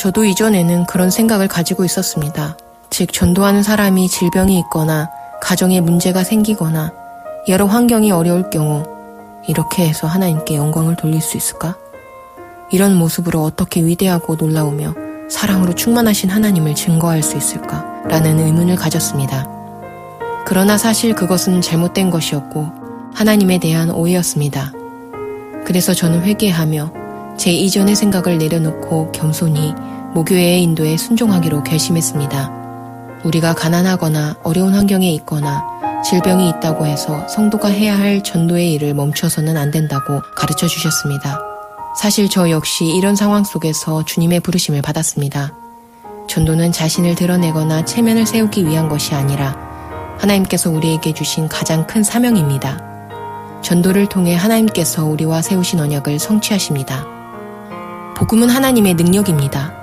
저도 이전에는 그런 생각을 가지고 있었습니다. 즉, 전도하는 사람이 질병이 있거나 가정에 문제가 생기거나 여러 환경이 어려울 경우 이렇게 해서 하나님께 영광을 돌릴 수 있을까? 이런 모습으로 어떻게 위대하고 놀라우며 사랑으로 충만하신 하나님을 증거할 수 있을까? 라는 의문을 가졌습니다. 그러나 사실 그것은 잘못된 것이었고 하나님에 대한 오해였습니다. 그래서 저는 회개하며 제 이전의 생각을 내려놓고 겸손히 모교회의 인도에 순종하기로 결심했습니다. 우리가 가난하거나 어려운 환경에 있거나 질병이 있다고 해서 성도가 해야 할 전도의 일을 멈춰서는 안 된다고 가르쳐 주셨습니다. 사실 저 역시 이런 상황 속에서 주님의 부르심을 받았습니다. 전도는 자신을 드러내거나 체면을 세우기 위한 것이 아니라 하나님께서 우리에게 주신 가장 큰 사명입니다. 전도를 통해 하나님께서 우리와 세우신 언약을 성취하십니다. 복음은 하나님의 능력입니다.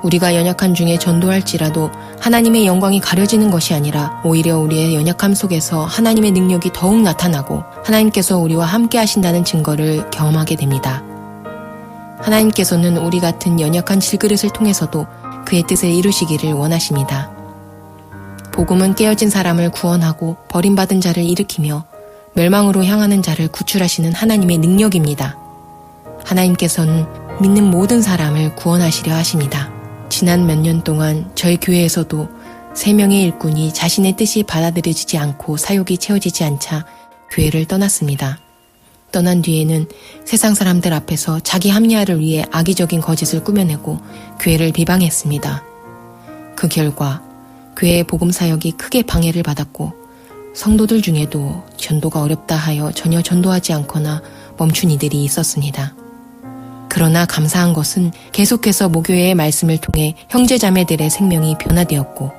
우리가 연약한 중에 전도할지라도 하나님의 영광이 가려지는 것이 아니라 오히려 우리의 연약함 속에서 하나님의 능력이 더욱 나타나고 하나님께서 우리와 함께 하신다는 증거를 경험하게 됩니다. 하나님께서는 우리 같은 연약한 질그릇을 통해서도 그의 뜻을 이루시기를 원하십니다. 복음은 깨어진 사람을 구원하고 버림받은 자를 일으키며 멸망으로 향하는 자를 구출하시는 하나님의 능력입니다. 하나님께서는 믿는 모든 사람을 구원하시려 하십니다. 지난 몇 년 동안 저희 교회에서도 3명의 일꾼이 자신의 뜻이 받아들여지지 않고 사욕이 채워지지 않자 교회를 떠났습니다. 떠난 뒤에는 세상 사람들 앞에서 자기 합리화를 위해 악의적인 거짓을 꾸며내고 교회를 비방했습니다. 그 결과 교회의 복음 사역이 크게 방해를 받았고 성도들 중에도 전도가 어렵다 하여 전혀 전도하지 않거나 멈춘 이들이 있었습니다. 그러나 감사한 것은 계속해서 모교회의 말씀을 통해 형제자매들의 생명이 변화되었고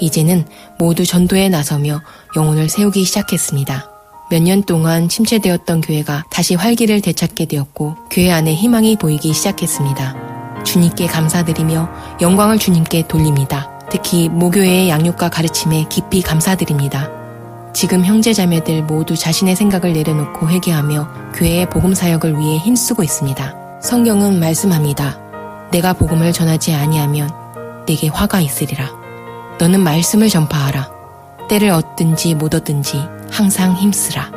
이제는 모두 전도에 나서며 영혼을 세우기 시작했습니다. 몇 년 동안 침체되었던 교회가 다시 활기를 되찾게 되었고 교회 안에 희망이 보이기 시작했습니다. 주님께 감사드리며 영광을 주님께 돌립니다. 특히 모교회의 양육과 가르침에 깊이 감사드립니다. 지금 형제자매들 모두 자신의 생각을 내려놓고 회개하며 교회의 복음 사역을 위해 힘쓰고 있습니다. 성경은 말씀합니다. 내가 복음을 전하지 아니하면 내게 화가 있으리라. 너는 말씀을 전파하라. 때를 얻든지 못 얻든지 항상 힘쓰라.